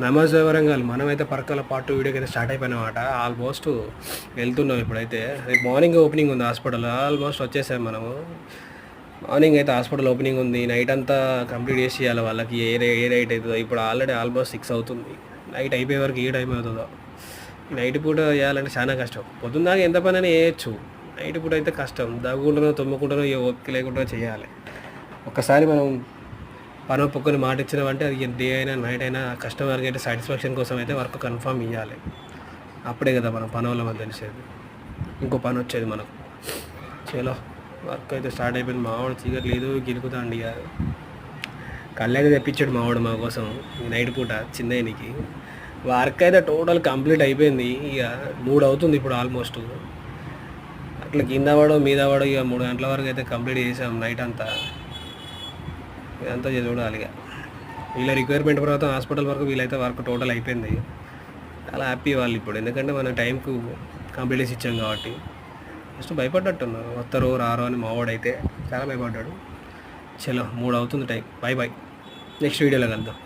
నమస్తే వరంగల్. మనమైతే పరకాల పార్ట్ 2 వీడియోకి అయితే స్టార్ట్ అయిపోయినమాట. ఆల్మోస్ట్ వెళ్తున్నాం ఇప్పుడైతే. రేపు మార్నింగ్ ఓపెనింగ్ ఉంది హాస్పిటల్. ఆల్మోస్ట్ వచ్చేసాం మనము. మార్నింగ్ అయితే హాస్పిటల్ ఓపెనింగ్ ఉంది. నైట్ అంతా కంప్లీట్ చేసి ఇవ్వాలి వాళ్ళకి. ఏ నైట్ అవుతుందో. ఇప్పుడు ఆల్రెడీ ఆల్మోస్ట్ 6 అవుతుంది. నైట్ అయిపోయే వరకు ఏ టైం అవుతుందో. నైట్ పూట చేయాలంటే చాలా కష్టం. పొద్దున్న దాకా ఎంత పని అయినా చేయొచ్చు. నైట్ పూట అయితే కష్టం. దగ్గుకుంటానో తుమ్ముకుంటానో ఏ ఓపిక లేకుండా చేయాలి. ఒక్కసారి మనం పని ఒప్పుకొని మాట ఇచ్చినామంటే అది డే అయినా నైట్ అయినా కస్టమర్కి అయితే సాటిస్ఫాక్షన్ కోసం అయితే వర్క్ కన్ఫర్మ్ ఇవ్వాలి. అప్పుడే కదా మనం పని వల్ల మనకు తెలిసేది, ఇంకో పని వచ్చేది మనకు. చలో వర్క్ అయితే స్టార్ట్ అయిపోయింది. మావాడు చీకట్లేదు గిలుకుతాండి. ఇక కళ్ళైతే తెప్పించాడు మావాడు మా కోసం నైట్ పూట చిన్నయ్యనికి. వర్క్ అయితే టోటల్ కంప్లీట్ అయిపోయింది. ఇక 3 అవుతుంది ఇప్పుడు ఆల్మోస్ట్. అట్లా కింద పడో మీద పడో ఇక 3 గంటల వరకు అయితే కంప్లీట్ చేసాం నైట్ అంతా. ఇదంతా చూడాలి. ఇక వీళ్ళ రిక్వైర్మెంట్ తర్వాత హాస్పిటల్ వరకు వీళ్ళైతే వర్క్ టోటల్ అయిపోయింది. చాలా హ్యాపీ వాళ్ళు ఇప్పుడు, ఎందుకంటే మనం టైంకు కంప్లీట్ చేసి ఇచ్చాం కాబట్టి. జస్ట్ భయపడ్డట్టున్నారు, వస్తారో రారో అని. మావాడైతే చాలా భయపడ్డాడు. చలో 3 అవుతుంది టైం. బాయ్ బాయ్, నెక్స్ట్ వీడియోలో కలుద్దాం.